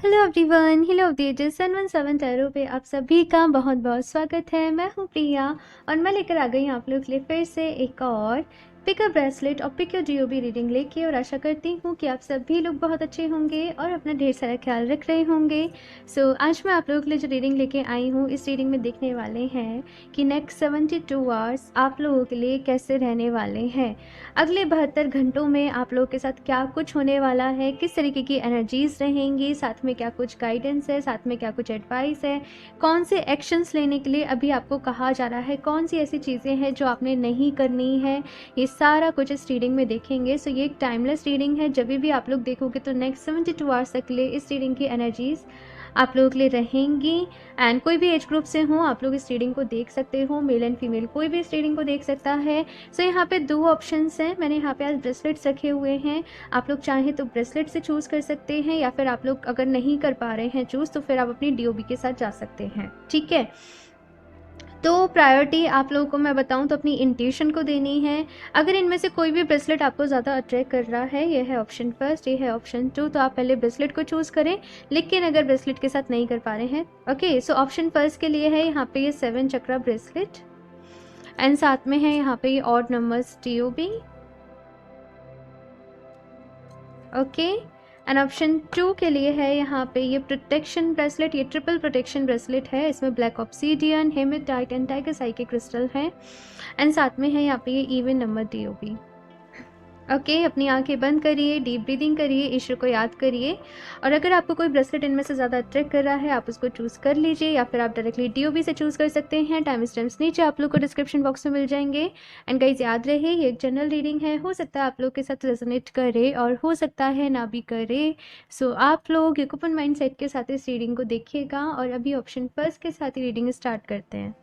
Hello everyone, hello updated 717 tarot पे आप सभी का बहुत बहुत स्वागत है। मैं हूँ प्रिया और मैं लेकर आ गई आप लोग के लिए फिर से एक और पिक अ ब्रेसलेट और पिक योर डीओबी रीडिंग लेके, और आशा करती हूँ कि आप सभी लोग बहुत अच्छे होंगे और अपना ढेर सारा ख्याल रख रहे होंगे। आज मैं आप लोगों के लिए जो रीडिंग लेके आई हूँ, इस रीडिंग में देखने वाले हैं कि नेक्स्ट 72 आवर्स आप लोगों के लिए कैसे रहने वाले हैं। अगले 72 घंटों में आप लोगों के साथ क्या कुछ होने वाला है, किस तरीके की एनर्जीज रहेंगी, साथ में क्या कुछ गाइडेंस है, साथ में क्या कुछ एडवाइस है, कौन से एक्शंस लेने के लिए अभी आपको कहा जा रहा है, कौन सी ऐसी चीज़ें हैं जो आपने नहीं करनी है, ये सारा कुछ इस रीडिंग में देखेंगे। ये एक टाइमलेस रीडिंग है, जब भी आप लोग देखोगे तो नेक्स्ट 72 आवर्स तक के लिए इस रीडिंग की एनर्जीज आप लोगों के लिए रहेंगी। एंड कोई भी एज ग्रुप से हो आप लोग इस रीडिंग को देख सकते हो, मेल एंड फीमेल कोई भी इस रीडिंग को देख सकता है। यहाँ पे दो ऑप्शंस हैं, मैंने यहाँ पे आज ब्रेसलेट्स रखे हुए हैं। आप लोग चाहें तो ब्रेसलेट से चूज़ कर सकते हैं, या फिर आप लोग अगर नहीं कर पा रहे हैं चूज़ तो फिर आप अपनी डीओबी के साथ जा सकते हैं। ठीक है, तो प्रायोरिटी आप लोगों को मैं बताऊं तो अपनी इंट्यूशन को देनी है। अगर इनमें से कोई भी ब्रेसलेट आपको ज़्यादा अट्रैक्ट कर रहा है, ये है ऑप्शन फर्स्ट, ये है ऑप्शन टू, तो आप पहले ब्रेसलेट को चूज़ करें। लेकिन अगर ब्रेसलेट के साथ नहीं कर पा रहे हैं, ओके, सो ऑप्शन फर्स्ट के लिए है यहाँ पे ये 7 चक्रा ब्रेसलेट, एंड साथ में है यहाँ पे ये odd numbers DOB. Okay, and option two के लिए है यहाँ पे ये प्रोटेक्शन ब्रेसलेट, ये ट्रिपल प्रोटेक्शन ब्रेसलेट है। इसमें black obsidian, hematite and tiger psychic crystal है, एंड साथ में है यहाँ पे ये इवन नंबर डीओबी। ओके, अपनी आंखें बंद करिए, डीप ब्रीदिंग करिए, ईश्वर को याद करिए, और अगर आपको कोई ब्रेसलेट इनमें से ज़्यादा अट्रैक्ट कर रहा है आप उसको चूज़ कर लीजिए, या फिर आप डायरेक्टली डीओबी से चूज़ कर सकते हैं। टाइम स्टैम्प्स नीचे आप लोग को डिस्क्रिप्शन बॉक्स में मिल जाएंगे। एंड गाइज याद रहे, ये एक जनरल रीडिंग है, हो सकता है आप लोग के साथ रेजोनेट करे और हो सकता है ना भी करे। आप लोग एक ओपन माइंड सेट के साथ इस रीडिंग को देखिएगा, और अभी ऑप्शन फर्स्ट के साथ ही रीडिंग स्टार्ट करते हैं।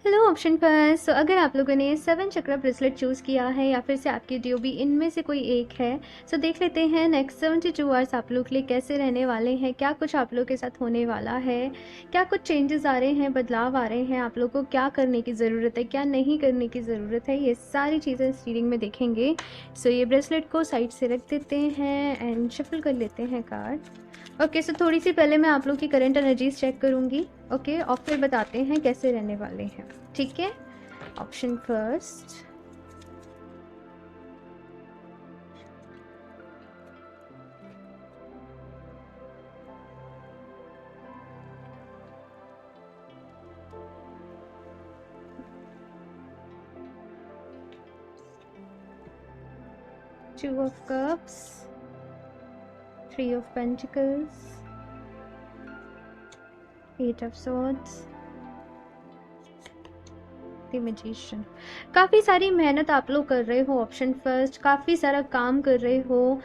हेलो ऑप्शन पर, अगर आप लोगों ने 7 चक्रा ब्रेसलेट चूज़ किया है या फिर से आपकी डीओबी इनमें से कोई एक है, देख लेते हैं नेक्स्ट 72 आवर्स आप लोग के लिए कैसे रहने वाले हैं, क्या कुछ आप लोग के साथ होने वाला है, क्या कुछ चेंजेस आ रहे हैं, बदलाव आ रहे हैं, आप लोग को क्या करने की ज़रूरत है, क्या नहीं करने की ज़रूरत है, ये सारी चीज़ें इस रीडिंग में देखेंगे। ये ब्रेसलेट को साइड से रख देते हैं एंड शफल कर लेते हैं कार्ड। ओके, थोड़ी सी पहले मैं आप लोग की करंट एनर्जीज चेक करूँगी, ओके, और फिर बताते हैं कैसे रहने वाले हैं। ठीक है, option first, two of cups, 3 of pentacles, 8 of swords, the magician. काफ़ी सारी मेहनत आप लोग कर रहे हो, ऑप्शन फर्स्ट, काफ़ी सारा काम कर रहे हो।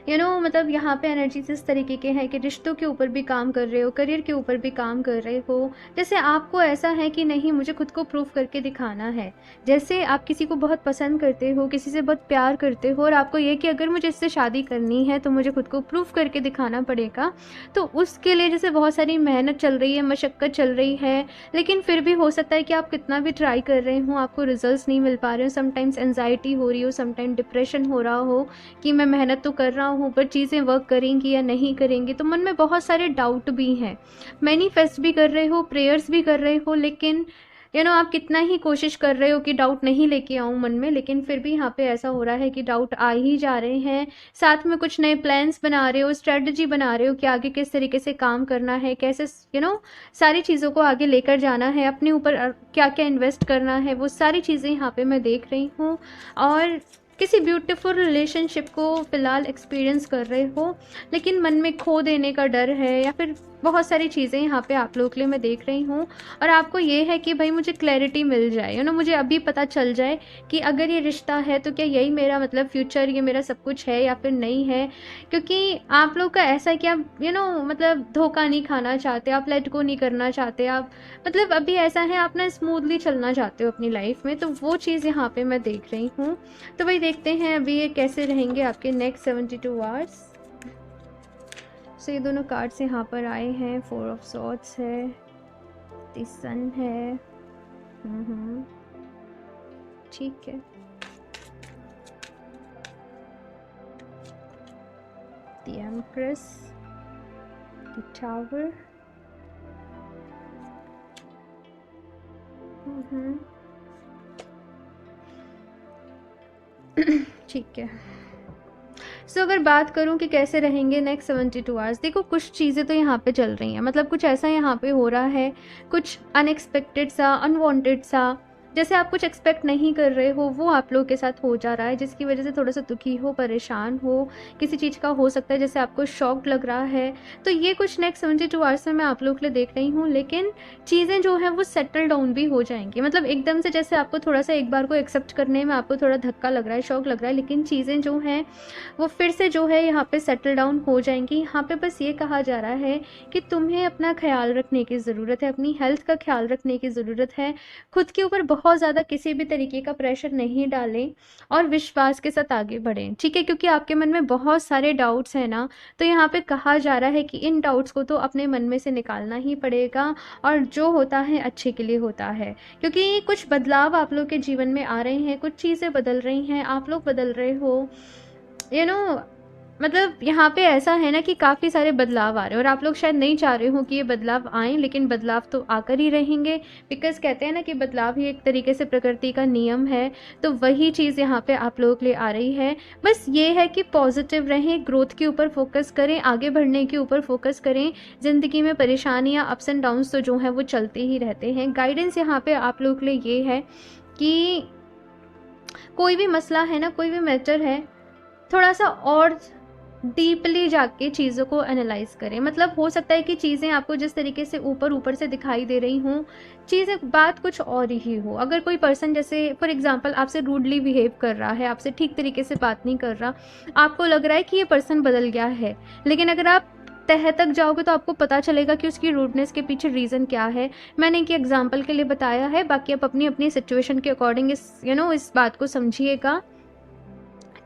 मतलब यहाँ पे एनर्जीज इस तरीके के हैं कि रिश्तों के ऊपर भी काम कर रहे हो, करियर के ऊपर भी काम कर रहे हो। जैसे आपको ऐसा है कि नहीं, मुझे खुद को प्रूफ करके दिखाना है। जैसे आप किसी को बहुत पसंद करते हो, किसी से बहुत प्यार करते हो, और आपको ये कि अगर मुझे इससे शादी करनी है तो मुझे खुद को प्रूफ करके दिखाना पड़ेगा। तो उसके लिए जैसे बहुत सारी मेहनत चल रही है, मशक्क़त चल रही है, लेकिन फिर भी हो सकता है कि आप कितना भी ट्राई कर रहे हो आपको रिजल्ट्स नहीं मिल पा रहे हो। समटाइम्स एंजाइटी हो रही हो, समटाइम डिप्रेशन हो रहा हो कि मैं मेहनत तो कर रहा हूँ पर चीज़ें वर्क करेंगी या नहीं करेंगी, तो मन में बहुत सारे डाउट भी हैं। मैनिफेस्ट भी कर रहे हो, प्रेयर्स भी कर रहे हो, लेकिन आप कितना ही कोशिश कर रहे हो कि डाउट नहीं लेके आऊँ मन में, लेकिन फिर भी यहाँ पे ऐसा हो रहा है कि डाउट आ ही जा रहे हैं। साथ में कुछ नए प्लान्स बना रहे हो, स्ट्रेटजी बना रहे हो कि आगे किस तरीके से काम करना है, कैसे सारी चीज़ों को आगे लेकर जाना है, अपने ऊपर क्या क्या इन्वेस्ट करना है, वो सारी चीज़ें यहाँ पे मैं देख रही हूँ। और किसी ब्यूटीफुल रिलेशनशिप को फ़िलहाल एक्सपीरियंस कर रहे हो, लेकिन मन में खो देने का डर है, या फिर बहुत सारी चीज़ें यहाँ पे आप लोगों के लिए मैं देख रही हूँ। और आपको ये है कि भाई मुझे क्लैरिटी मिल जाए, मुझे अभी पता चल जाए कि अगर ये रिश्ता है तो क्या यही मेरा मतलब फ्यूचर, ये मेरा सब कुछ है या फिर नहीं है। क्योंकि आप लोग का ऐसा है कि आप मतलब धोखा नहीं खाना चाहते, आप लेट गो नहीं करना चाहते, आप मतलब अभी ऐसा है आप ना स्मूथली चलना चाहते हो अपनी लाइफ में, तो वो चीज़ यहाँ पे मैं देख रही हूँ। तो भाई देखते हैं अभी ये कैसे रहेंगे आपके नेक्स्ट 72 आवर्स। ये दोनों कार्ड्स यहाँ पर आए हैं, 4 ऑफ सॉर्ड्स है, द सन है, ठीक है, द एम्प्रेस, द टावर। ठीक है। सो अगर बात करूं कि कैसे रहेंगे नेक्स्ट 72 आवर्स, देखो कुछ चीज़ें तो यहाँ पे चल रही हैं, मतलब कुछ ऐसा यहाँ पे हो रहा है, कुछ अनएक्सपेक्टेड सा, अनवांटेड सा, जैसे आप कुछ एक्सपेक्ट नहीं कर रहे हो वो आप लोगों के साथ हो जा रहा है, जिसकी वजह से थोड़ा सा दुखी हो, परेशान हो, किसी चीज़ का हो सकता है जैसे आपको शॉक लग रहा है। तो ये कुछ नेक्स्ट 72 आवर्स में मैं आप लोगों के लिए देख रही हूँ, लेकिन चीज़ें जो हैं वो सेटल डाउन भी हो जाएंगी। मतलब एकदम से जैसे आपको थोड़ा सा एक बार को एक्सेप्ट करने में आपको थोड़ा धक्का लग रहा है, शॉक लग रहा है, लेकिन चीज़ें जो हैं वो फिर से जो है यहाँ पे सेटल डाउन हो जाएंगी। यहाँ पे बस ये कहा जा रहा है कि तुम्हें अपना ख्याल रखने की ज़रूरत है, अपनी हेल्थ का ख्याल रखने की ज़रूरत है, खुद के ऊपर बहुत ज़्यादा किसी भी तरीके का प्रेशर नहीं डालें और विश्वास के साथ आगे बढ़ें, ठीक है। क्योंकि आपके मन में बहुत सारे डाउट्स हैं ना, तो यहाँ पे कहा जा रहा है कि इन डाउट्स को तो अपने मन में से निकालना ही पड़ेगा, और जो होता है अच्छे के लिए होता है। क्योंकि कुछ बदलाव आप लोग के जीवन में आ रहे हैं, कुछ चीज़ें बदल रही हैं, आप लोग बदल रहे हो, यू नो मतलब यहाँ पे ऐसा है ना कि काफ़ी सारे बदलाव आ रहे हैं, और आप लोग शायद नहीं चाह रहे हो कि ये बदलाव आएँ, लेकिन बदलाव तो आकर ही रहेंगे। बिकॉज़ कहते हैं ना कि बदलाव ही एक तरीके से प्रकृति का नियम है, तो वही चीज़ यहाँ पे आप लोगों के लिए आ रही है। बस ये है कि पॉजिटिव रहें, ग्रोथ के ऊपर फोकस करें, आगे बढ़ने के ऊपर फोकस करें। ज़िंदगी में परेशानियाँ, अप्स एंड डाउन्स तो जो हैं वो चलते ही रहते हैं। गाइडेंस यहाँ पे आप लोगों के लिए ये है कि कोई भी मसला है ना, कोई भी मैटर है, थोड़ा सा और डीपली जाके चीज़ों को एनालाइज करें। मतलब हो सकता है कि चीज़ें आपको जिस तरीके से ऊपर ऊपर से दिखाई दे रही हों, चीज़ें बात कुछ और ही हो। अगर कोई पर्सन जैसे फॉर एग्जांपल आपसे रूडली बिहेव कर रहा है, आपसे ठीक तरीके से बात नहीं कर रहा, आपको लग रहा है कि ये पर्सन बदल गया है, लेकिन अगर आप तह तक जाओगे तो आपको पता चलेगा कि उसकी रूडनेस के पीछे रीज़न क्या है। मैंने एक एग्जांपल के लिए बताया है, बाकी आप अपनी अपनी सिचुएशन के अकॉर्डिंग इस बात को समझिएगा,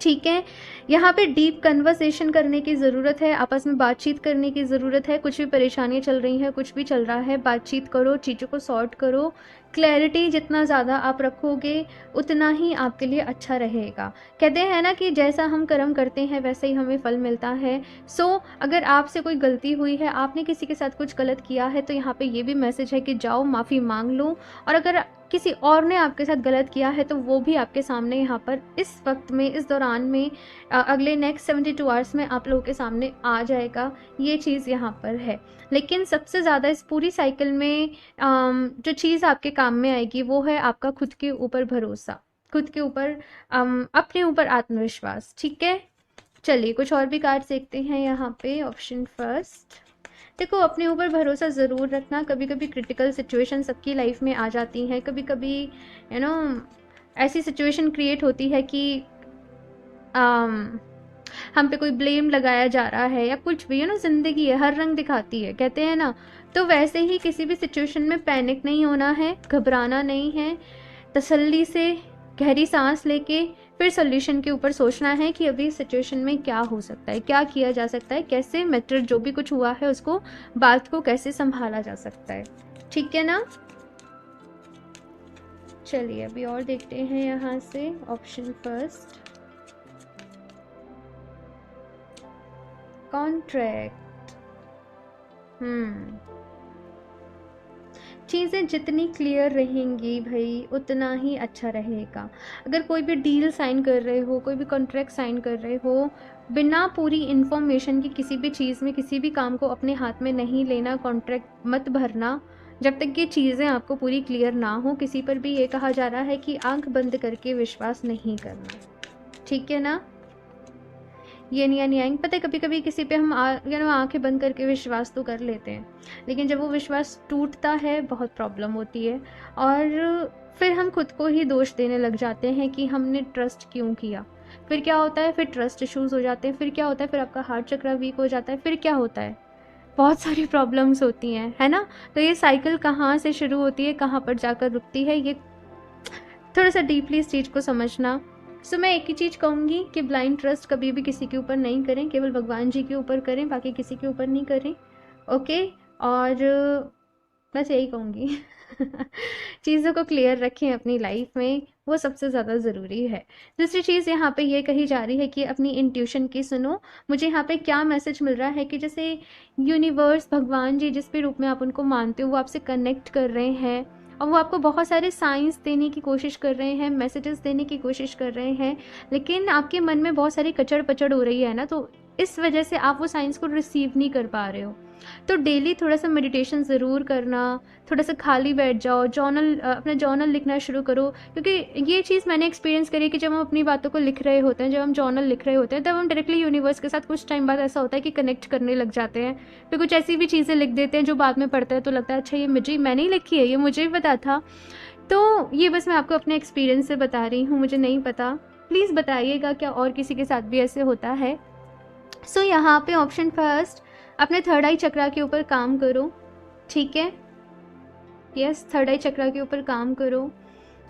ठीक है। यहाँ पे डीप कन्वर्सेशन करने की ज़रूरत है, आपस में बातचीत करने की ज़रूरत है। कुछ भी परेशानियाँ चल रही हैं, कुछ भी चल रहा है, बातचीत करो, चीज़ों को सॉर्ट करो। क्लैरिटी जितना ज़्यादा आप रखोगे उतना ही आपके लिए अच्छा रहेगा। कहते हैं ना कि जैसा हम कर्म करते हैं वैसे ही हमें फल मिलता है। सो अगर आपसे कोई गलती हुई है, आपने किसी के साथ कुछ गलत किया है, तो यहाँ पे ये भी मैसेज है कि जाओ माफ़ी मांग लो, और अगर किसी और ने आपके साथ गलत किया है तो वो भी आपके सामने यहाँ पर इस वक्त में, इस दौरान में, अगले नेक्स्ट 72 आवर्स में आप लोगों के सामने आ जाएगा। ये चीज़ यहाँ पर है। लेकिन सबसे ज़्यादा इस पूरी साइकिल में जो चीज़ आपके काम में आएगी वो है आपका खुद के ऊपर भरोसा, खुद के ऊपर अपने ऊपर आत्मविश्वास, ठीक है। चलिए कुछ और भी कार्ड देखते हैं यहाँ पे। ऑप्शन फर्स्ट, देखो अपने ऊपर भरोसा ज़रूर रखना। कभी कभी क्रिटिकल सिचुएशन सबकी लाइफ में आ जाती हैं, कभी कभी यू नो ऐसी सिचुएशन क्रिएट होती है कि हम पे कोई ब्लेम लगाया जा रहा है या कुछ भी, ज़िंदगी है, हर रंग दिखाती है, कहते हैं ना। तो वैसे ही किसी भी सिचुएशन में पैनिक नहीं होना है, घबराना नहीं है, तसल्ली से गहरी सांस लेके फिर सोल्यूशन के ऊपर सोचना है कि अभी सिचुएशन में क्या हो सकता है, क्या किया जा सकता है, कैसे मैटर जो भी कुछ हुआ है उसको, बात को कैसे संभाला जा सकता है, ठीक है ना। चलिए अभी और देखते हैं यहाँ से। Option first, contract. चीज़ें जितनी क्लियर रहेंगी भाई उतना ही अच्छा रहेगा। अगर कोई भी डील साइन कर रहे हो, कोई भी कॉन्ट्रैक्ट साइन कर रहे हो, बिना पूरी इन्फॉर्मेशन की किसी भी चीज़ में, किसी भी काम को अपने हाथ में नहीं लेना, कॉन्ट्रैक्ट मत भरना जब तक ये चीज़ें आपको पूरी क्लियर ना हो। किसी पर भी ये कहा जा रहा है कि आंख बंद करके विश्वास नहीं करना, ठीक है ना। ये नहीं आएंगे। पता है कभी कभी किसी पे हम आंखें बंद करके विश्वास तो कर लेते हैं, लेकिन जब वो विश्वास टूटता है बहुत प्रॉब्लम होती है, और फिर हम खुद को ही दोष देने लग जाते हैं कि हमने ट्रस्ट क्यों किया। फिर क्या होता है, फिर ट्रस्ट इश्यूज़ हो जाते हैं, फिर क्या होता है, फिर आपका हार्ट चक्र वीक हो जाता है, फिर क्या होता है, बहुत सारी प्रॉब्लम्स होती हैं, है ना। तो ये साइकिल कहाँ से शुरू होती है, कहाँ पर जाकर रुकती है, ये थोड़ा सा डीपली इस चीज़ को समझना। सो मैं एक ही चीज़ कहूँगी कि ब्लाइंड ट्रस्ट कभी भी किसी के ऊपर नहीं करें, केवल भगवान जी के ऊपर करें, बाकी किसी के ऊपर नहीं करें, ओके। और बस यही कहूँगी। चीज़ों को क्लियर रखें अपनी लाइफ में, वो सबसे ज़्यादा ज़रूरी है। दूसरी चीज़ यहाँ पे ये कही जा रही है कि अपनी इंट्यूशन की सुनो। मुझे यहाँ पे क्या मैसेज मिल रहा है कि जैसे यूनिवर्स, भगवान जी जिस भी रूप में आप उनको मानते हो, वो आपसे कनेक्ट कर रहे हैं और वो आपको बहुत सारे साइंस देने की कोशिश कर रहे हैं, मैसेजेस देने की कोशिश कर रहे हैं, लेकिन आपके मन में बहुत सारी कचड़ पचड़ हो रही है ना, तो इस वजह से आप वो साइंस को रिसीव नहीं कर पा रहे हो। तो डेली थोड़ा सा मेडिटेशन ज़रूर करना, थोड़ा सा खाली बैठ जाओ, अपना जर्नल लिखना शुरू करो, क्योंकि ये चीज़ मैंने एक्सपीरियंस करी है कि जब हम अपनी बातों को लिख रहे होते हैं, जब हम जर्नल लिख रहे होते हैं, तब हम डायरेक्टली यूनिवर्स के साथ कुछ टाइम बाद ऐसा होता है कि कनेक्ट करने लग जाते हैं। फिर कुछ ऐसी भी चीज़ें लिख देते हैं जो बाद में पढ़ता है तो लगता है अच्छा ये मैंने ही लिखी है, ये मुझे भी पता था। तो ये बस मैं आपको अपने एक्सपीरियंस से बता रही हूँ, मुझे नहीं पता। प्लीज़ बताइएगा क्या और किसी के साथ भी ऐसे होता है। सो यहाँ पे ऑप्शन फर्स्ट, अपने थर्ड आई चक्रा के ऊपर काम करो, ठीक है। यस, थर्ड आई चक्रा के ऊपर काम करो,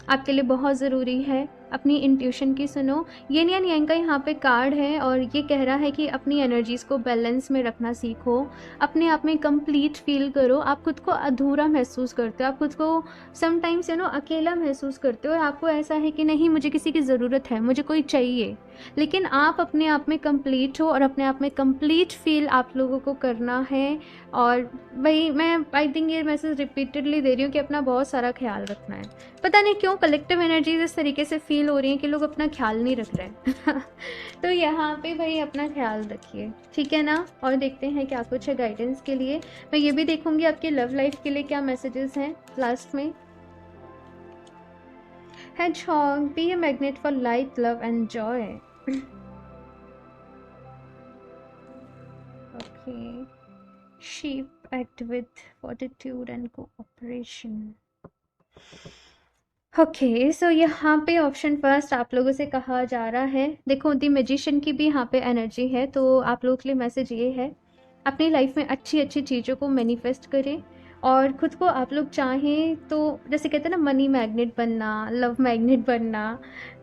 आपके लिए बहुत ज़रूरी है। अपनी इंट्यूशन की सुनो। येन यान यांग का यहाँ पे कार्ड है और ये कह रहा है कि अपनी एनर्जीज़ को बैलेंस में रखना सीखो, अपने आप में कंप्लीट फील करो। आप खुद को अधूरा महसूस करते हो, आप खुद को समटाइम्स अकेला महसूस करते हो और आपको ऐसा है कि नहीं मुझे किसी की ज़रूरत है, मुझे कोई चाहिए, लेकिन आप अपने आप में कंप्लीट हो और अपने आप में कंप्लीट फील आप लोगों को करना है। और वही मैं आई थिंक ये मैसेज रिपीटेडली दे रही हूँ कि अपना बहुत सारा ख्याल रखना है। पता नहीं क्यों कलेक्टिव एनर्जीज इस तरीके से फील हो रही हैं कि लोग अपना ख्याल नहीं रख रहे हैं। तो यहाँ पे भाई अपना ख्याल रखिए, ठीक है ना। और देखते हैं क्या कुछ है गाइडेंस के लिए। मैं ये भी देखूंगी आपकी लव लाइफ के लिए क्या मैसेजेस हैं लास्ट में। Hedgehog, be a magnet for light, love and joy. Okay. Sheep act with fortitude and cooperation. Okay so यहाँ पे ऑप्शन फर्स्ट आप लोगों से कहा जा रहा है, देखो दी मैजिशियन की भी यहाँ पे एनर्जी है, तो आप लोगों के लिए मैसेज ये है अपनी लाइफ में अच्छी अच्छी चीज़ों को मैनिफेस्ट करें और खुद को आप लोग चाहें तो जैसे कहते हैं ना मनी मैग्नेट बनना, लव मैग्नेट बनना,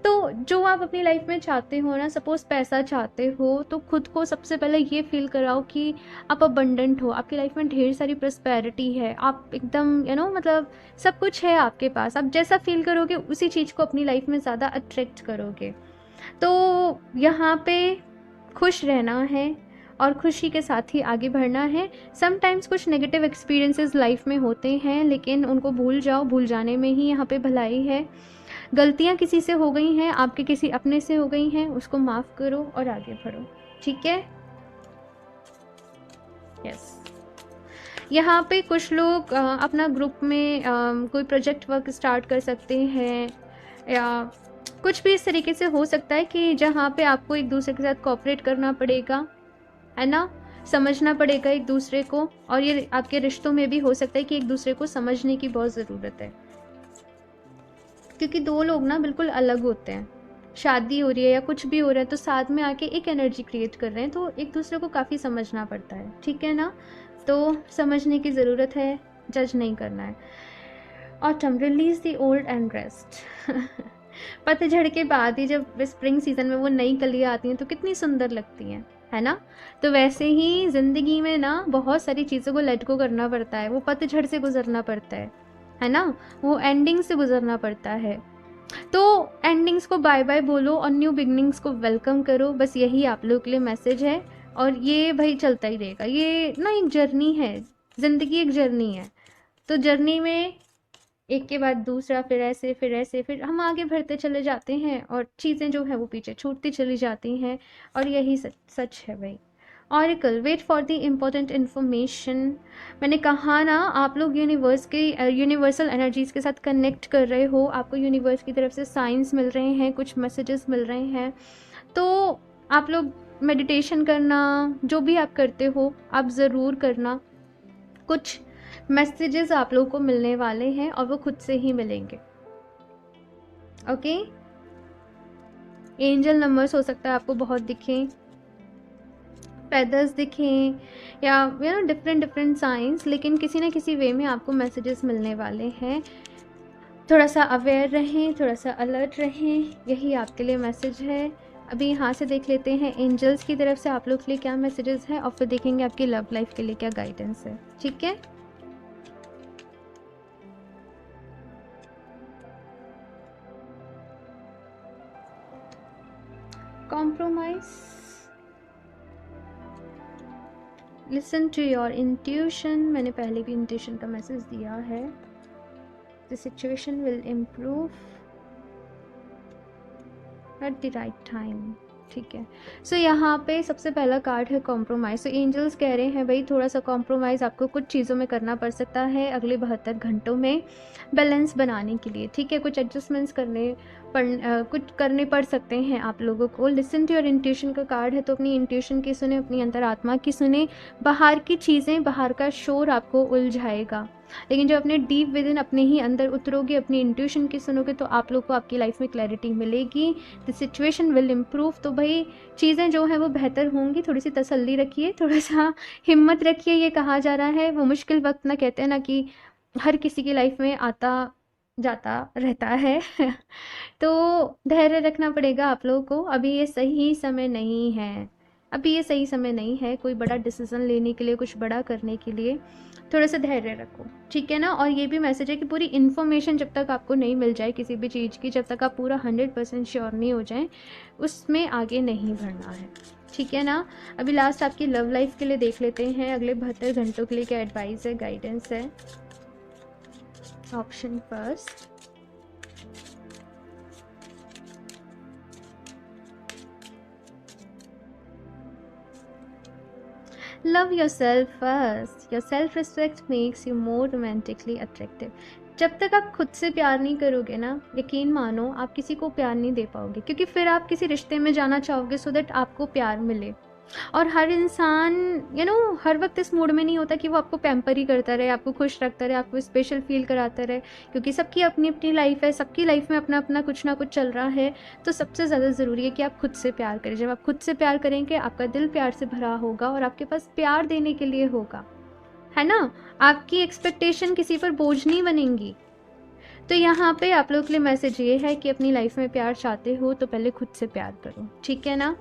तो जो आप अपनी लाइफ में चाहते हो ना, सपोज पैसा चाहते हो तो खुद को सबसे पहले ये फील कराओ कि आप अबंडेंट हो, आपकी लाइफ में ढेर सारी प्रॉस्पेरिटी है, आप एकदम मतलब सब कुछ है आपके पास। आप जैसा फील करोगे उसी चीज़ को अपनी लाइफ में ज़्यादा अट्रैक्ट करोगे। तो यहाँ पे खुश रहना है और खुशी के साथ ही आगे बढ़ना है। समटाइम्स कुछ नेगेटिव एक्सपीरियंसेस लाइफ में होते हैं, लेकिन उनको भूल जाओ, भूल जाने में ही यहाँ पे भलाई है। गलतियाँ किसी से हो गई हैं, आपके किसी अपने से हो गई हैं, उसको माफ़ करो और आगे बढ़ो, ठीक है। यस, यहाँ पे कुछ लोग अपना ग्रुप में कोई प्रोजेक्ट वर्क स्टार्ट कर सकते हैं या कुछ भी इस तरीके से हो सकता है कि जहाँ पे आपको एक दूसरे के साथ कोऑपरेट करना पड़ेगा, है ना, समझना पड़ेगा एक दूसरे को। और ये आपके रिश्तों में भी हो सकता है कि एक दूसरे को समझने की बहुत ज़रूरत है, क्योंकि दो लोग ना बिल्कुल अलग होते हैं। शादी हो रही है या कुछ भी हो रहा है तो साथ में आके एक एनर्जी क्रिएट कर रहे हैं, तो एक दूसरे को काफ़ी समझना पड़ता है, ठीक है ना। तो समझने की ज़रूरत है, जज नहीं करना है। Autumn, release the old and rest. पतझड़ के बाद ही जब स्प्रिंग सीजन में वो नई कलियाँ आती हैं तो कितनी सुंदर लगती हैं, है ना। तो वैसे ही ज़िंदगी में ना बहुत सारी चीज़ों को लेट गो करना पड़ता है, वो पतझड़ से गुजरना पड़ता है ना, वो एंडिंग से गुजरना पड़ता है। तो एंडिंग्स को बाय बाय बोलो और न्यू बिगनिंग्स को वेलकम करो, बस यही आप लोग के लिए मैसेज है। और ये भाई चलता ही रहेगा, ये ना एक जर्नी है, ज़िंदगी एक जर्नी है। तो जर्नी में एक के बाद दूसरा, फिर ऐसे फिर ऐसे, फिर हम आगे बढ़ते चले जाते हैं और चीज़ें जो है वो पीछे छूटती चली जाती हैं। और यही सच है भाई। Oracle, wait for the important information. मैंने कहा ना, आप लोग यूनिवर्सल एनर्जीज़ के साथ कनेक्ट कर रहे हो, आपको यूनिवर्स की तरफ से साइंस मिल रहे हैं, कुछ मैसेजेस मिल रहे हैं। तो आप लोग मेडिटेशन करना, जो भी आप करते हो आप ज़रूर करना। कुछ मैसेजेस आप लोगों को मिलने वाले हैं और वो खुद से ही मिलेंगे, ओके। एंजल नंबर्स हो सकता है आपको बहुत दिखें, फेदर्स दिखें, या डिफरेंट साइंस, लेकिन किसी ना किसी वे में आपको मैसेजेस मिलने वाले हैं। थोड़ा सा अवेयर रहें, थोड़ा सा अलर्ट रहें, यही आपके लिए मैसेज है। अभी यहाँ से देख लेते हैं एंजल्स की तरफ से आप लोग के लिए क्या मैसेजेस हैं और फिर देखेंगे आपकी लव लाइफ के लिए क्या गाइडेंस है, ठीक है। compromise. Listen to your intuition. मैंने पहले भी intuition का मैसेज दिया है. The situation will improve at the right time. ठीक है. सो यहाँ पे सबसे पहला कार्ड है कॉम्प्रोमाइज़. सो एंजल्स कह रहे हैं भाई थोड़ा सा कॉम्प्रोमाइज़ आपको कुछ चीज़ों में करना पड़ सकता है अगले 72 घंटों में बैलेंस बनाने के लिए. ठीक है, कुछ एडजस्टमेंट्स कुछ करने पड़ सकते हैं आप लोगों को. लिसन टू योर इंट्यूशन का कार्ड है, तो अपनी इंट्यूशन की सुने, अपनी अंतरात्मा की सुने. बाहर की चीज़ें, बाहर का शोर आपको उलझाएगा, लेकिन जब अपने डीप विद इन अपने ही अंदर उतरोगे, अपनी इंट्यूशन की सुनोगे, तो आप लोग को आपकी लाइफ में क्लैरिटी मिलेगी. The situation will improve. तो भाई चीज़ें जो हैं वो बेहतर होंगी. थोड़ी सी तसल्ली रखिए, थोड़ा सा हिम्मत रखिए. ये कहा जा रहा है वो मुश्किल वक्त ना, कहते हैं ना कि हर किसी की लाइफ में आता जाता रहता है तो धैर्य रखना पड़ेगा आप लोगों को. अभी ये सही समय नहीं है, अभी ये सही समय नहीं है कोई बड़ा डिसीज़न लेने के लिए, कुछ बड़ा करने के लिए. थोड़ा सा धैर्य रखो, ठीक है ना. और ये भी मैसेज है कि पूरी इन्फॉर्मेशन जब तक आपको नहीं मिल जाए किसी भी चीज़ की, जब तक आप पूरा 100% श्योर नहीं हो जाए, उसमें आगे नहीं बढ़ना है, ठीक है ना. अभी लास्ट आपकी लव लाइफ के लिए देख लेते हैं. अगले 72 घंटों के लिए क्या एडवाइस है, गाइडेंस है. Option first, love your self first. Your self respect makes you more romantically attractive. जब तक आप खुद से प्यार नहीं करोगे ना, यकीन मानो आप किसी को प्यार नहीं दे पाओगे, क्योंकि फिर आप किसी रिश्ते में जाना चाहोगे सो दैट आपको प्यार मिले. और हर इंसान हर वक्त इस मूड में नहीं होता कि वो आपको पैम्पर ही करता रहे, आपको खुश रखता रहे, आपको स्पेशल फील कराता रहे, क्योंकि सबकी अपनी अपनी लाइफ है, सबकी लाइफ में अपना अपना कुछ ना कुछ चल रहा है. तो सबसे ज़्यादा ज़रूरी है कि आप खुद से प्यार करें. जब आप खुद से प्यार करेंगे, आपका दिल प्यार से भरा होगा और आपके पास प्यार देने के लिए होगा, है ना. आपकी एक्सपेक्टेशन किसी पर बोझ नहीं बनेंगी. तो यहाँ पे आप लोग के लिए मैसेज ये है कि अपनी लाइफ में प्यार चाहते हो तो पहले खुद से प्यार करो, ठीक है ना.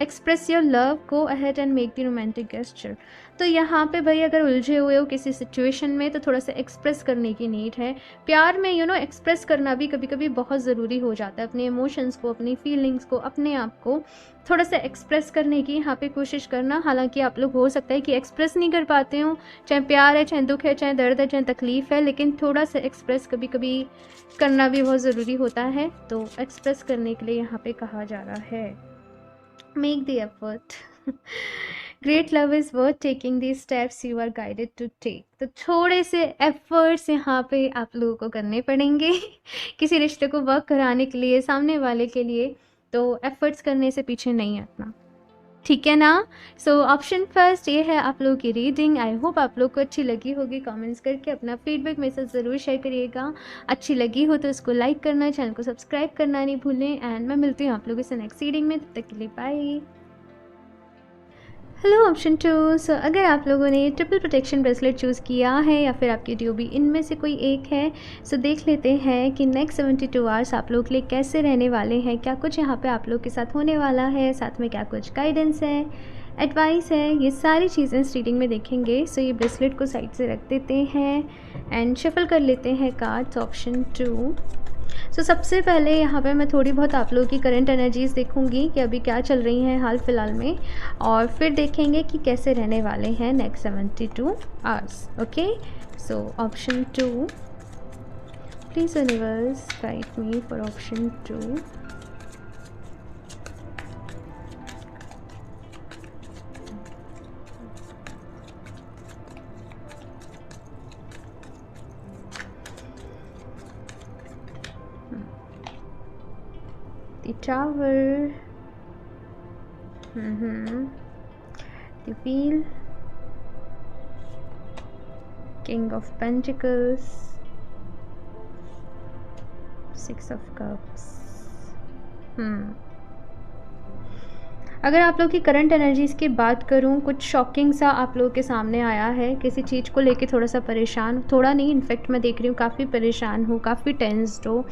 Express your love, go ahead and make the romantic gesture. तो यहाँ पे भाई अगर उलझे हुए हो किसी सिचुएशन में, तो थोड़ा सा एक्सप्रेस करने की नीड है. प्यार में एक्सप्रेस करना भी कभी कभी बहुत ज़रूरी हो जाता है. अपने इमोशंस को, अपनी फीलिंग्स को, अपने आप को थोड़ा सा एक्सप्रेस करने की यहाँ पे कोशिश करना. हालांकि आप लोग हो सकता है कि एक्सप्रेस नहीं कर पाते हो, चाहे प्यार है, चाहे दुख है, चाहे दर्द है, चाहे तकलीफ़ है, लेकिन थोड़ा सा एक्सप्रेस कभी कभी करना भी बहुत ज़रूरी होता है. तो एक्सप्रेस करने के लिए यहाँ पे कहा जा रहा है make the effort. Great love is worth taking these steps you are guided to take. तो थोड़े से एफर्ट्स यहाँ पे आप लोगों को करने पड़ेंगे किसी रिश्ते को वर्क कराने के लिए, सामने वाले के लिए. तो एफर्ट्स करने से पीछे नहीं हटना, ठीक है ना. सो ऑप्शन फर्स्ट ये है आप लोगों की रीडिंग. आई होप आप लोग को अच्छी लगी होगी. कमेंट्स करके अपना फीडबैक मेरे साथ ज़रूर शेयर करिएगा. अच्छी लगी हो तो इसको लाइक करना, चैनल को सब्सक्राइब करना नहीं भूलें. एंड मैं मिलती हूँ आप लोगों से नेक्स्ट रीडिंग में. तब तक के लिए बाय. Hello option 2. सो अगर आप लोगों ने ट्रिपल प्रोटेक्शन ब्रेसलेट चूज़ किया है या फिर आपकी ड्यू भी इनमें से कोई एक है, सो देख लेते हैं कि नेक्स्ट 72 आवर्स आप लोग के लिए कैसे रहने वाले हैं, क्या कुछ यहाँ पे आप लोग के साथ होने वाला है, साथ में क्या कुछ गाइडेंस है, एडवाइस है. ये सारी चीज़ें इस रीडिंग में देखेंगे. सो ये ब्रेसलेट को साइड से रख देते हैं एंड शफल कर लेते हैं कार्ड्स. ऑप्शन 2. सो सबसे पहले यहाँ पे मैं थोड़ी बहुत आप लोगों की करंट एनर्जीज़ देखूंगी कि अभी क्या चल रही हैं हाल फिलहाल में, और फिर देखेंगे कि कैसे रहने वाले हैं next 72 hours. Okay, so option 2, please universe guide me for option 2. The Tower, the Wheel, King of Pentacles, Six of Cups. अगर आप लोग की करंट एनर्जीज़ की बात करूँ, कुछ शॉकिंग सा आप लोगों के सामने आया है, किसी चीज़ को लेके थोड़ा सा परेशान, थोड़ा नहीं इनफैक्ट मैं देख रही हूँ काफ़ी परेशान हो, काफ़ी टेंस्ड हो।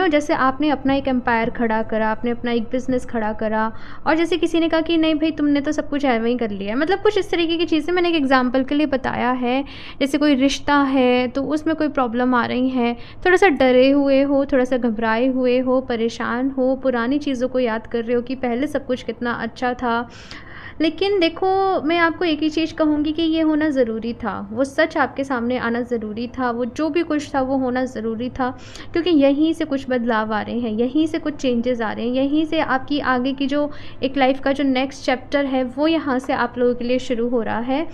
जैसे आपने अपना एक एम्पायर खड़ा करा, आपने अपना एक बिज़नेस खड़ा करा, और जैसे किसी ने कहा कि नहीं भाई तुमने तो सब कुछ एवं ही कर लिया है, मतलब कुछ इस तरीके की चीज़ें मैंने एक एग्जाम्पल के लिए बताया है। जैसे कोई रिश्ता है तो उसमें कोई प्रॉब्लम आ रही है, थोड़ा सा डरे हुए हो, थोड़ा सा घबराए हुए हो, परेशान हो, पुरानी चीज़ों को याद कर रहे हो कि पहले सब कुछ कितना अच्छा था। लेकिन देखो, मैं आपको एक ही चीज़ कहूँगी कि ये होना ज़रूरी था, वो सच आपके सामने आना ज़रूरी था, वो जो भी कुछ था वो होना ज़रूरी था, क्योंकि यहीं से कुछ बदलाव आ रहे हैं, यहीं से कुछ चेंजेस आ रहे हैं, यहीं से आपकी आगे की जो एक लाइफ का जो नेक्स्ट चैप्टर है वो यहाँ से आप लोगों के लिए शुरू हो रहा है।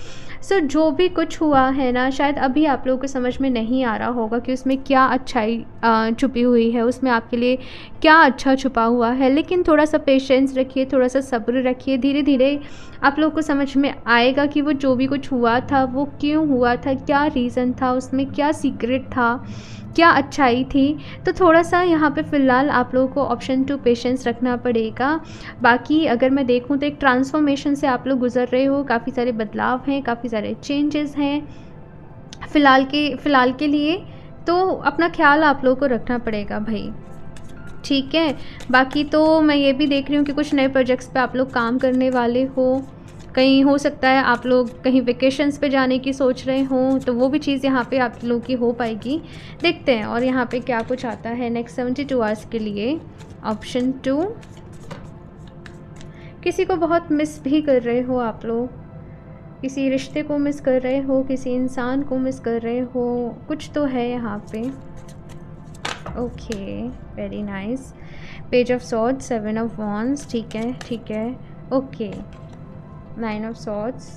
सो जो भी कुछ हुआ है ना, शायद अभी आप लोगों को समझ में नहीं आ रहा होगा कि उसमें क्या अच्छाई छुपी हुई है, उसमें आपके लिए क्या अच्छा छुपा हुआ है, लेकिन थोड़ा सा पेशेंस रखिए, थोड़ा सा सब्र रखिए, धीरे धीरे आप लोग को समझ में आएगा कि वो जो भी कुछ हुआ था वो क्यों हुआ था, क्या रीज़न था, उसमें क्या सीक्रेट था, क्या अच्छाई थी। तो थोड़ा सा यहाँ पे फ़िलहाल आप लोगों को ऑप्शन 2 पेशेंस रखना पड़ेगा। बाकी अगर मैं देखूँ तो एक ट्रांसफॉर्मेशन से आप लोग गुज़र रहे हो, काफ़ी सारे बदलाव हैं, काफ़ी सारे चेंजेस हैं फ़िलहाल के लिए। तो अपना ख्याल आप लोगों को रखना पड़ेगा भाई, ठीक है। बाकी तो मैं ये भी देख रही हूँ कि कुछ नए प्रोजेक्ट्स पे आप लोग काम करने वाले हो, कहीं हो सकता है आप लोग कहीं वेकेशंस पे जाने की सोच रहे हों, तो वो भी चीज़ यहाँ पे आप लोग की हो पाएगी। देखते हैं और यहाँ पे क्या कुछ आता है नेक्स्ट 72 आवर्स के लिए। ऑप्शन 2, किसी को बहुत मिस भी कर रहे हो आप लोग, किसी रिश्ते को मिस कर रहे हो, किसी इंसान को मिस कर रहे हो, कुछ तो है यहाँ पे। Okay, very nice. Page of swords, 7 of wands, ठीक है, okay, 9 of swords,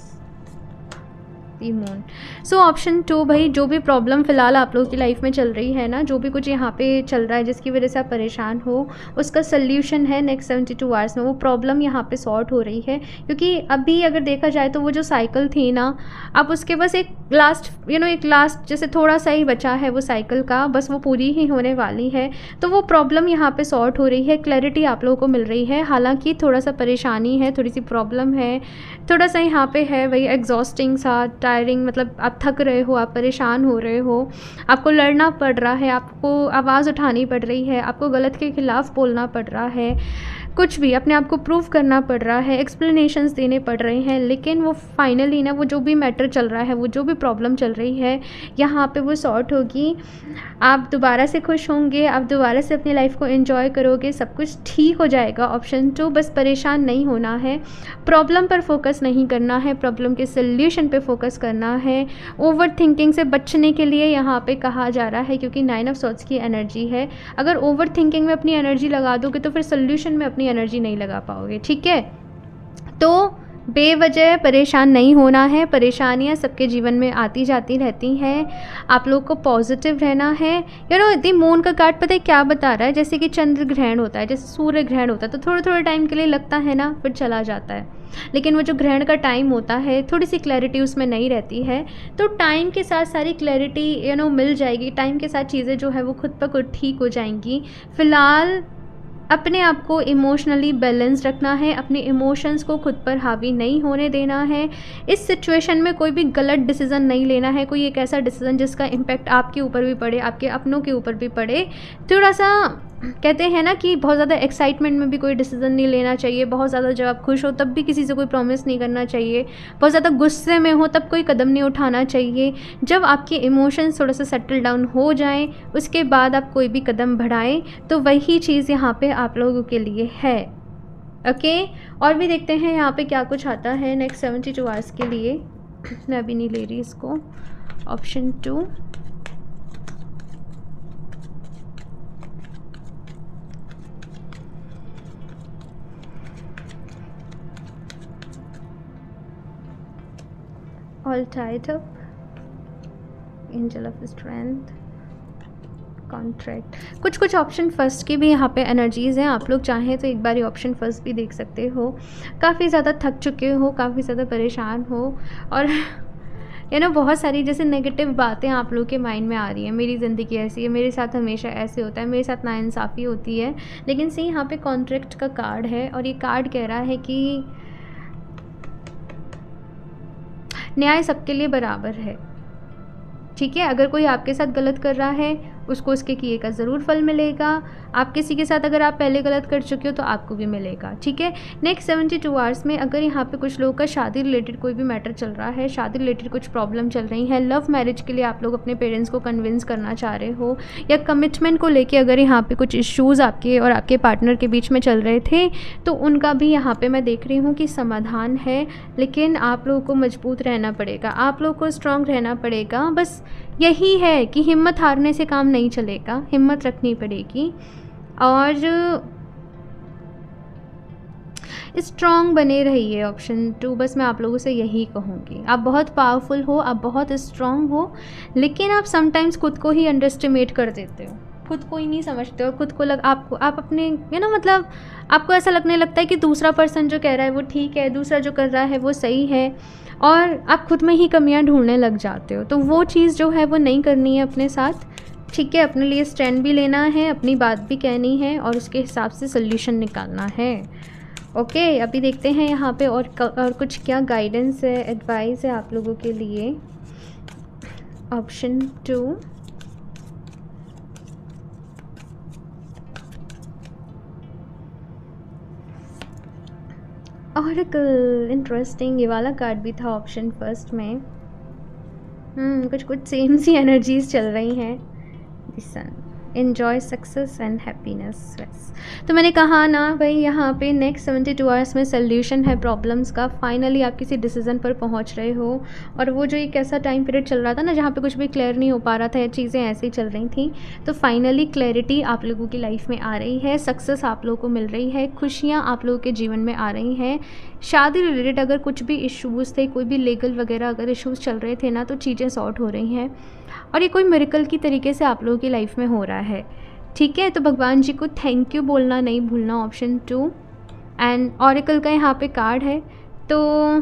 the moon. So option 2 भाई, जो भी प्रॉब्लम फ़िलहाल आप लोगों की लाइफ में चल रही है ना, जो भी कुछ यहाँ पे चल रहा है जिसकी वजह से आप परेशान हो, उसका सल्यूशन है नेक्स्ट 72 आवर्स में। वो प्रॉब्लम यहाँ पे सॉर्ट हो रही है, क्योंकि अभी अगर देखा जाए तो वो जो साइकिल थी ना, अब उसके बस एक लास्ट जैसे थोड़ा सा ही बचा है वो साइकिल का, बस वो पूरी ही होने वाली है। तो वो प्रॉब्लम यहाँ पे सॉर्ट हो रही है, क्लैरिटी आप लोगों को मिल रही है। हालांकि थोड़ा सा परेशानी है, थोड़ी सी प्रॉब्लम है, थोड़ा सा यहाँ पे है वही एग्जॉस्टिंग सा, टायरिंग, मतलब आप थक रहे हो, आप परेशान हो रहे हो, आपको लड़ना पड़ रहा है, आपको आवाज़ उठानी पड़ रही है, आपको गलत के खिलाफ़ बोलना पड़ रहा है, कुछ भी अपने आप को प्रूव करना पड़ रहा है, एक्सप्लेनेशंस देने पड़ रहे हैं। लेकिन वो फाइनली ना, वो जो भी मैटर चल रहा है, वो जो भी प्रॉब्लम चल रही है, यहाँ पे वो सॉर्ट होगी। आप दोबारा से खुश होंगे, आप दोबारा से अपनी लाइफ को एंजॉय करोगे, सब कुछ ठीक हो जाएगा। ऑप्शन 2, बस परेशान नहीं होना है, प्रॉब्लम पर फोकस नहीं करना है, प्रॉब्लम के सल्यूशन पे फोकस करना है। ओवर थिंकिंग से बचने के लिए यहाँ पे कहा जा रहा है, क्योंकि 9 ऑफ सॉर्ड्स की एनर्जी है। अगर ओवर थिंकिंग में अपनी एनर्जी लगा दोगे तो फिर सल्यूशन में अपनी एनर्जी नहीं लगा पाओगे, ठीक है। तो बेवजह परेशान नहीं होना है, परेशानियाँ सबके जीवन में आती जाती रहती हैं, आप लोग को पॉजिटिव रहना है। द मून का कार्ड पता है क्या बता रहा है, जैसे कि चंद्र ग्रहण होता है, जैसे सूर्य ग्रहण होता है, तो थोड़े थोड़े टाइम के लिए लगता है ना, फिर चला जाता है। लेकिन वो जो ग्रहण का टाइम होता है, थोड़ी सी क्लैरिटी उसमें नहीं रहती है, तो टाइम के साथ सारी क्लैरिटी मिल जाएगी, टाइम के साथ चीज़ें जो है वो खुद ब खुद ठीक हो जाएंगी। फ़िलहाल अपने आप को इमोशनली बैलेंस रखना है, अपने इमोशंस को खुद पर हावी नहीं होने देना है। इस सिचुएशन में कोई भी गलत डिसीज़न नहीं लेना है, कोई एक ऐसा डिसीज़न जिसका इम्पैक्ट आपके ऊपर भी पड़े, आपके अपनों के ऊपर भी पड़े। थोड़ा सा कहते हैं ना कि बहुत ज़्यादा एक्साइटमेंट में भी कोई डिसीज़न नहीं लेना चाहिए, बहुत ज़्यादा जब आप खुश हो तब भी किसी से कोई प्रॉमिस नहीं करना चाहिए, बहुत ज़्यादा गुस्से में हो तब कोई कदम नहीं उठाना चाहिए। जब आपके इमोशंस थोड़ा सा सेटल डाउन हो जाएं, उसके बाद आप कोई भी कदम बढ़ाएं, तो वही चीज़ यहाँ पे आप लोगों के लिए है। ओके, और भी देखते हैं यहाँ पे क्या कुछ आता है नेक्स्ट 72 आवर्स के लिए। मैं अभी नहीं ले रही इसको। Option 2, all tied up, angel of strength, contract. कुछ ऑप्शन फर्स्ट की भी यहाँ पे एनर्जीज़ हैं, आप लोग चाहें तो एक बार ये ऑप्शन फर्स्ट भी देख सकते हो। काफ़ी ज़्यादा थक चुके हो, काफ़ी ज़्यादा परेशान हो, और बहुत सारी जैसे नेगेटिव बातें आप लोगों के माइंड में आ रही हैं, मेरी ज़िंदगी ऐसी है, मेरे साथ हमेशा ऐसे होता है, मेरे साथ नाइंसाफ़ी होती है। लेकिन सी यहाँ पे कॉन्ट्रैक्ट का कार्ड है और ये कार्ड कह रहा है कि न्याय सबके लिए बराबर है। ठीक है, अगर कोई आपके साथ गलत कर रहा है उसको उसके किए का ज़रूर फल मिलेगा। आप किसी के साथ अगर आप पहले गलत कर चुके हो तो आपको भी मिलेगा। ठीक है, नेक्स्ट 72 आवर्स में अगर यहाँ पे कुछ लोगों का शादी रिलेटेड कोई भी मैटर चल रहा है, शादी रिलेटेड कुछ प्रॉब्लम चल रही है, लव मैरिज के लिए आप लोग अपने पेरेंट्स को कन्विंस करना चाह रहे हो, या कमिटमेंट को लेके अगर यहाँ पे कुछ इश्यूज़ आपके और आपके पार्टनर के बीच में चल रहे थे, तो उनका भी यहाँ पर मैं देख रही हूँ कि समाधान है। लेकिन आप लोगों को मजबूत रहना पड़ेगा, आप लोगों को स्ट्रॉन्ग रहना पड़ेगा। बस यही है कि हिम्मत हारने से काम नहीं चलेगा, हिम्मत रखनी पड़ेगी और स्ट्रॉन्ग बने रहिए। ऑप्शन 2 बस मैं आप लोगों से यही कहूँगी। आप बहुत पावरफुल हो, आप बहुत स्ट्रॉन्ग हो, लेकिन आप समटाइम्स खुद को ही अंडरस्टिमेट कर देते हो, खुद को ही नहीं समझते हो। खुद को आप अपने मतलब आपको ऐसा लगने लगता है कि दूसरा पर्सन जो कह रहा है वो ठीक है, दूसरा जो कर रहा है वो सही है, और आप खुद में ही कमियां ढूंढने लग जाते हो। तो वो चीज़ जो है वो नहीं करनी है अपने साथ। ठीक है, अपने लिए स्टैंड भी लेना है, अपनी बात भी कहनी है और उसके हिसाब से सोल्यूशन निकालना है। ओके, अभी देखते हैं यहाँ पे और कुछ क्या गाइडेंस है, एडवाइस है आप लोगों के लिए। ऑप्शन 2 ऑरेकल, इंटरेस्टिंग, ये वाला कार्ड भी था ऑप्शन फर्स्ट में। कुछ सेम सी एनर्जीज चल रही हैं। The sun, enjoy success and happiness. तो मैंने कहा ना भाई, यहाँ पे नेक्स्ट 72 आवर्स में सोल्यूशन है प्रॉब्लम्स का। फाइनली आप किसी डिसीजन पर पहुँच रहे हो, और वो जो एक ऐसा टाइम पीरियड चल रहा था ना जहाँ पे कुछ भी क्लियर नहीं हो पा रहा था, या चीज़ें ऐसे ही चल रही थी, तो फाइनली क्लैरिटी आप लोगों की लाइफ में आ रही है, सक्सेस आप लोगों को मिल रही है, खुशियाँ आप लोगों के जीवन में आ रही हैं। शादी रिलेटेड अगर कुछ भी इश्यूज़ थे, कोई भी लीगल वगैरह अगर इश्यूज़ चल रहे थे ना, तो चीज़ें सॉर्ट हो रही हैं और ये कोई मिरेकल की तरीके से आप लोगों की लाइफ में हो रहा है। ठीक है, तो भगवान जी को थैंक यू बोलना नहीं भूलना। ऑप्शन 2 एंड ऑरेकल का यहाँ पे कार्ड है, तो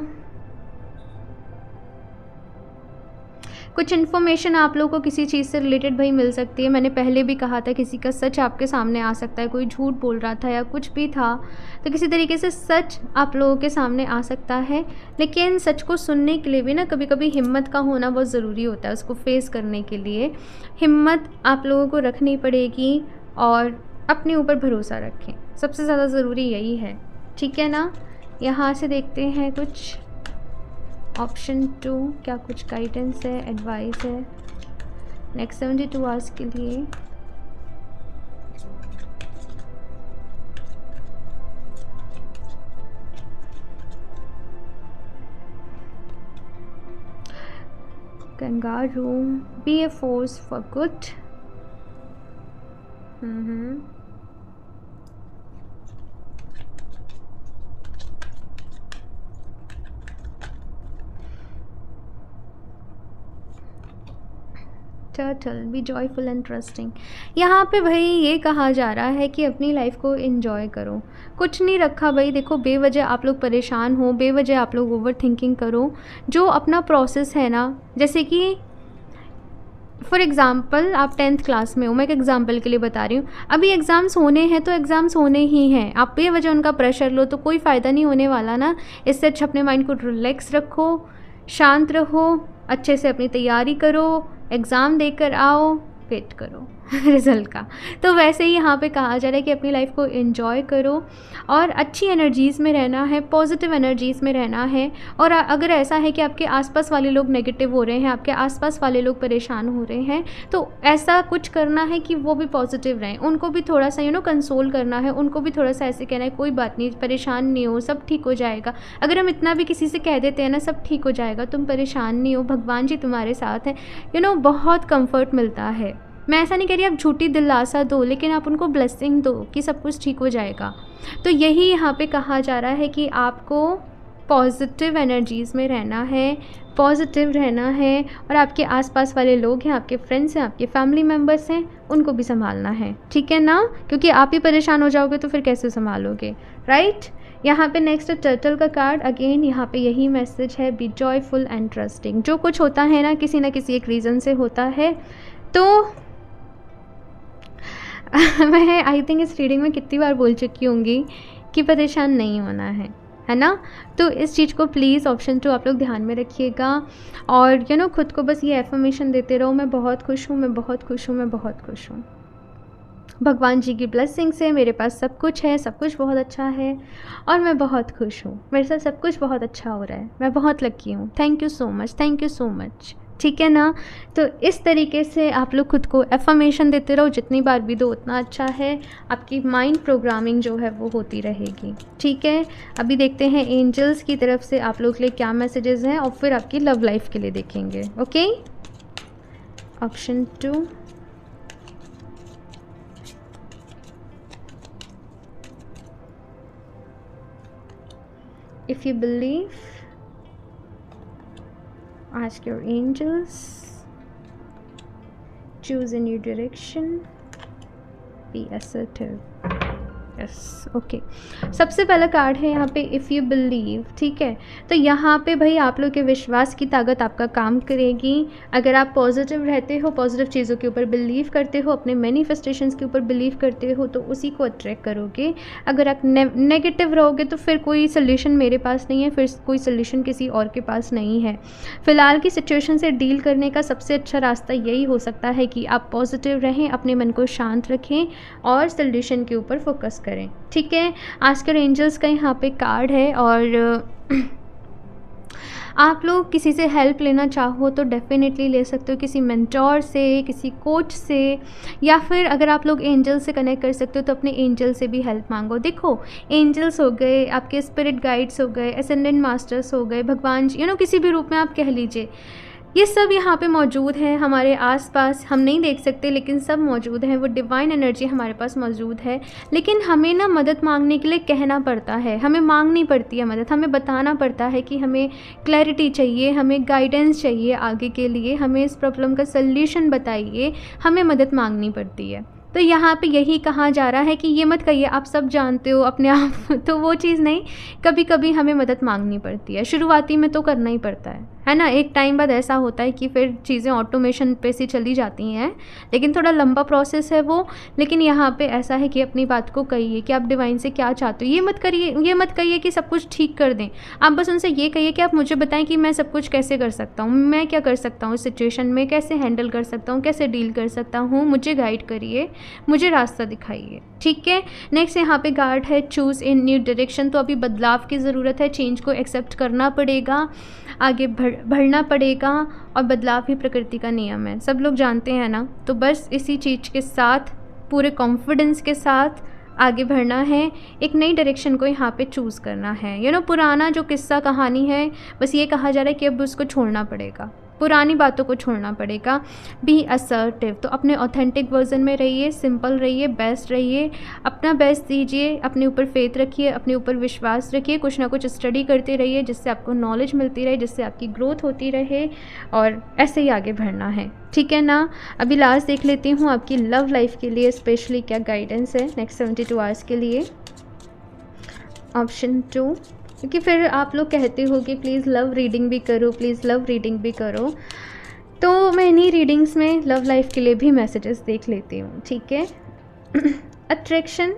कुछ इन्फॉर्मेशन आप लोगों को किसी चीज़ से रिलेटेड भाई मिल सकती है। मैंने पहले भी कहा था, किसी का सच आपके सामने आ सकता है, कोई झूठ बोल रहा था या कुछ भी था, तो किसी तरीके से सच आप लोगों के सामने आ सकता है। लेकिन सच को सुनने के लिए भी ना कभी कभी हिम्मत का होना बहुत ज़रूरी होता है। उसको फेस करने के लिए हिम्मत आप लोगों को रखनी पड़ेगी और अपने ऊपर भरोसा रखें, सबसे ज़्यादा ज़रूरी यही है। ठीक है ना, यहाँ से देखते हैं कुछ ऑप्शन 2 क्या कुछ गाइडेंस है, एडवाइस है नेक्स्ट 72 आवर्स के लिए। Kangaroo, be a force for good. Turtle, be joyful and trusting. यहाँ पे भाई ये कहा जा रहा है कि अपनी लाइफ को एंजॉय करो, कुछ नहीं रखा भाई। देखो, बेवजह आप लोग परेशान हो, बेवजह आप लोग ओवर थिंकिंग करो। जो अपना प्रोसेस है ना, जैसे कि फॉर एग्ज़ाम्पल आप 10th क्लास में हो, मैं एक एग्ज़ाम्पल के लिए बता रही हूँ, अभी एग्ज़ाम्स होने हैं तो एग्ज़ाम्स होने ही हैं। आप बेवजह उनका प्रेशर लो तो कोई फ़ायदा नहीं होने वाला ना। इससे अच्छा अपने माइंड को रिलैक्स रखो, शांत रहो, अच्छे से अपनी तैयारी करो, एग्ज़ाम देकर आओ, वेट करो रिज़ल्ट का। तो वैसे ही यहाँ पे कहा जा रहा है कि अपनी लाइफ को एंजॉय करो और अच्छी एनर्जीज़ में रहना है, पॉजिटिव एनर्जीज़ में रहना है। और अगर ऐसा है कि आपके आसपास वाले लोग नेगेटिव हो रहे हैं, आपके आसपास वाले लोग परेशान हो रहे हैं, तो ऐसा कुछ करना है कि वो भी पॉजिटिव रहें, उनको भी थोड़ा सा कंसोल करना है, उनको भी थोड़ा सा ऐसे कहना है कोई बात नहीं, परेशान नहीं हो, सब ठीक हो जाएगा। अगर हम इतना भी किसी से कह देते हैं ना, सब ठीक हो जाएगा, तुम परेशान नहीं हो, भगवान जी तुम्हारे साथ हैं, बहुत कम्फर्ट मिलता है। मैं ऐसा नहीं कह रही आप झूठी दिलासा दो, लेकिन आप उनको ब्लेसिंग दो कि सब कुछ ठीक हो जाएगा। तो यही यहाँ पे कहा जा रहा है कि आपको पॉजिटिव एनर्जीज़ में रहना है, पॉजिटिव रहना है, और आपके आसपास वाले लोग हैं, आपके फ्रेंड्स हैं, आपके फैमिली मेम्बर्स हैं, उनको भी संभालना है। ठीक है ना, क्योंकि आप ही परेशान हो जाओगे तो फिर कैसे संभालोगे, राइट। यहाँ पे नेक्स्ट टर्टल का कार्ड, अगेन यहाँ पे यही मैसेज है, बी जॉयफुल एंड ट्रस्टिंग। जो कुछ होता है ना किसी एक रीज़न से होता है। तो मैं आई थिंक इस रीडिंग में कितनी बार बोल चुकी होंगी कि परेशान नहीं होना है ना। तो इस चीज़ को प्लीज़ ऑप्शन 2 आप लोग ध्यान में रखिएगा। और खुद को बस ये एफर्मेशन देते रहो, मैं बहुत खुश हूँ, मैं बहुत खुश हूँ, मैं बहुत खुश हूँ। भगवान जी की ब्लेसिंग से मेरे पास सब कुछ है, सब कुछ बहुत अच्छा है और मैं बहुत खुश हूँ, मेरे साथ सब कुछ बहुत अच्छा हो रहा है, मैं बहुत लकी हूँ, thank you so much, thank you so much. ठीक है ना। तो इस तरीके से आप लोग खुद को एफर्मेशन देते रहो, जितनी बार भी दो उतना अच्छा है, आपकी माइंड प्रोग्रामिंग जो है वो होती रहेगी। ठीक है। अभी देखते हैं एंजल्स की तरफ से आप लोग के लिए क्या मैसेजेस हैं और फिर आपकी लव लाइफ के लिए देखेंगे। Okay, option 2, if you believe, ask your angels, choose a new direction, be assertive। Yes, okay. सबसे पहला कार्ड है यहाँ पे इफ़ यू बिलीव। ठीक है, तो यहाँ पे भाई आप लोग के विश्वास की ताकत आपका काम करेगी। अगर आप पॉजिटिव रहते हो, पॉजिटिव चीज़ों के ऊपर बिलीव करते हो, अपने मैनिफेस्टेशंस के ऊपर बिलीव करते हो, तो उसी को अट्रैक्ट करोगे। अगर आप नेगेटिव रहोगे तो फिर कोई सोल्यूशन मेरे पास नहीं है, फिर कोई सोल्यूशन किसी और के पास नहीं है। फ़िलहाल की सिचुएशन से डील करने का सबसे अच्छा रास्ता यही हो सकता है कि आप पॉजिटिव रहें, अपने मन को शांत रखें और सोल्यूशन के ऊपर फोकस करें। ठीक है। आस्कर एंजल्स का यहाँ पे कार्ड है और आप लोग किसी से हेल्प लेना चाहो तो डेफ़िनेटली ले सकते हो, किसी मेंटोर से, किसी कोच से, या फिर अगर आप लोग एंजल से कनेक्ट कर सकते हो तो अपने एंजल से भी हेल्प मांगो। देखो, एंजल्स हो गए, आपके स्पिरिट गाइड्स हो गए, असेंडेंट मास्टर्स हो गए, भगवान जी, किसी भी रूप में आप कह लीजिए, ये सब यहाँ पे मौजूद है हमारे आसपास। हम नहीं देख सकते लेकिन सब मौजूद है, वो डिवाइन एनर्जी हमारे पास मौजूद है। लेकिन हमें ना मदद मांगने के लिए कहना पड़ता है, हमें मांगनी पड़ती है मदद, हमें बताना पड़ता है कि हमें क्लैरिटी चाहिए, हमें गाइडेंस चाहिए आगे के लिए, हमें इस प्रॉब्लम का सल्यूशन बताइए, हमें मदद मांगनी पड़ती है। तो यहाँ पे यही कहा जा रहा है कि ये मत कहिए आप सब जानते हो अपने आप तो वो चीज़ नहीं, कभी कभी हमें मदद मांगनी पड़ती है। शुरुआती में तो करना ही पड़ता है ना। एक टाइम बाद ऐसा होता है कि फिर चीज़ें ऑटोमेशन पे से चली जाती हैं, लेकिन थोड़ा लंबा प्रोसेस है वो। लेकिन यहाँ पे ऐसा है कि अपनी बात को कहिए कि आप डिवाइन से क्या चाहते हो। ये मत कहिए कि सब कुछ ठीक कर दें। आप बस उनसे ये कहिए कि आप मुझे बताएं कि मैं सब कुछ कैसे कर सकता हूँ, मैं क्या कर सकता हूँ इस सिचुएशन में, कैसे हैंडल कर सकता हूँ, कैसे डील कर सकता हूँ, मुझे गाइड करिए, मुझे रास्ता दिखाइए। ठीक है। नेक्स्ट यहाँ पे गार्ड है चूज़ इन न्यू डायरेक्शन। तो अभी बदलाव की ज़रूरत है, चेंज को एक्सेप्ट करना पड़ेगा, आगे बढ़ना पड़ेगा, और बदलाव ही प्रकृति का नियम है, सब लोग जानते हैं ना। तो बस इसी चीज़ के साथ, पूरे कॉन्फिडेंस के साथ आगे बढ़ना है, एक नई डायरेक्शन को यहाँ पे चूज़ करना है। पुराना जो किस्सा कहानी है, बस ये कहा जा रहा है कि अब उसको छोड़ना पड़ेगा, पुरानी बातों को छोड़ना पड़ेगा। बी असर्टिव, तो अपने ऑथेंटिक वर्जन में रहिए, सिंपल रहिए, बेस्ट रहिए, अपना बेस्ट दीजिए, अपने ऊपर फेथ रखिए, अपने ऊपर विश्वास रखिए, कुछ ना कुछ स्टडी करते रहिए जिससे आपको नॉलेज मिलती रहे, जिससे आपकी ग्रोथ होती रहे, और ऐसे ही आगे बढ़ना है। ठीक है ना। अभी लास्ट देख लेती हूँ आपकी लव लाइफ के लिए स्पेशली क्या गाइडेंस है नेक्स्ट 72 आवर्स के लिए। ऑप्शन 2, क्योंकि फिर आप लोग कहते हो कि प्लीज़ लव रीडिंग भी करो, प्लीज़ लव रीडिंग भी करो, तो मैं इन्हीं रीडिंग्स में लव लाइफ के लिए भी मैसेजेस देख लेती हूँ। ठीक है। Attraction,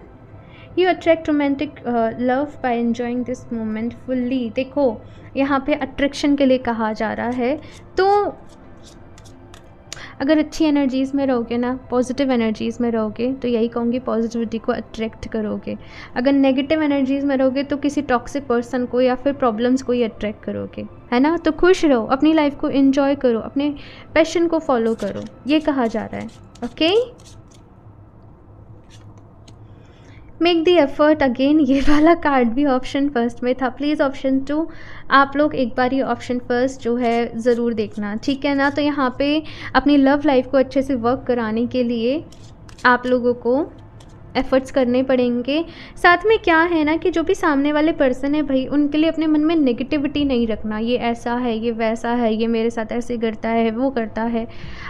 you attract romantic love by enjoying this moment fully. देखो, यहाँ पे अट्रैक्शन के लिए कहा जा रहा है, तो अगर अच्छी एनर्जीज़ में रहोगे ना, पॉजिटिव एनर्जीज़ में रहोगे, तो यही कहूँगी पॉजिटिविटी को अट्रैक्ट करोगे। अगर नेगेटिव एनर्जीज़ में रहोगे तो किसी टॉक्सिक पर्सन को या फिर प्रॉब्लम्स को ही अट्रैक्ट करोगे, है ना। तो खुश रहो, अपनी लाइफ को एंजॉय करो, अपने पैशन को फॉलो करो, ये कहा जा रहा है। Okay, make the effort. Again ये वाला कार्ड भी ऑप्शन फर्स्ट में था, प्लीज़ ऑप्शन 2 आप लोग एक बार ये ऑप्शन फर्स्ट जो है ज़रूर देखना। ठीक है ना। तो यहाँ पे अपनी लव लाइफ को अच्छे से वर्क कराने के लिए आप लोगों को एफ़र्ट्स करने पड़ेंगे। साथ में क्या है ना कि जो भी सामने वाले पर्सन है भाई, उनके लिए अपने मन में नेगेटिविटी नहीं रखना, ये ऐसा है, ये वैसा है, ये मेरे साथ ऐसे करता है, वो करता है।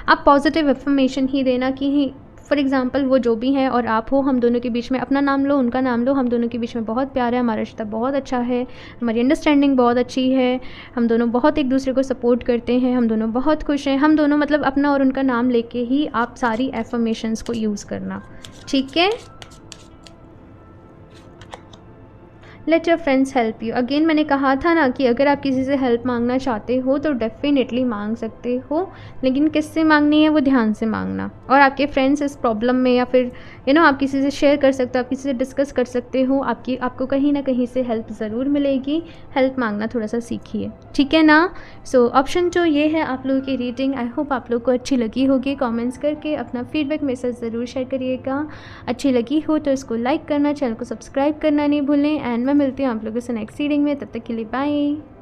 आप पॉजिटिव इन्फॉर्मेशन ही देना कि फॉर एग्ज़ाम्पल वो जो भी हैं और आप हो, हम दोनों के बीच में अपना नाम लो, उनका नाम लो, हम दोनों के बीच में बहुत प्यार है, हमारा रिश्ता बहुत अच्छा है, हमारी अंडरस्टैंडिंग बहुत अच्छी है, हम दोनों बहुत एक दूसरे को सपोर्ट करते हैं, हम दोनों बहुत खुश हैं, हम दोनों मतलब अपना और उनका नाम लेके ही आप सारी एफर्मेशंस को यूज़ करना, ठीक है। Let your friends help you. Again मैंने कहा था ना कि अगर आप किसी से हेल्प मांगना चाहते हो तो डेफ़िनेटली मांग सकते हो, लेकिन किससे मांगनी है वो ध्यान से मांगना। और आपके फ्रेंड्स इस प्रॉब्लम में या फिर आप किसी से शेयर कर सकते हो, आप किसी से डिस्कस कर सकते हो, आपको कहीं ना कहीं से हेल्प ज़रूर मिलेगी। हेल्प मांगना थोड़ा सा सीखिए, ठीक है ना। सो ऑप्शन जो ये है आप लोगों की रीडिंग, आई होप आप लोग को अच्छी लगी होगी। कमेंट्स करके अपना फीडबैक मेरे साथ ज़रूर शेयर करिएगा। अच्छी लगी हो तो इसको लाइक करना, चैनल को सब्सक्राइब करना नहीं भूलें। एंड मैं मिलती हूँ आप लोगों से नेक्स्ट रीडिंग में, तब तक के लिए बाय।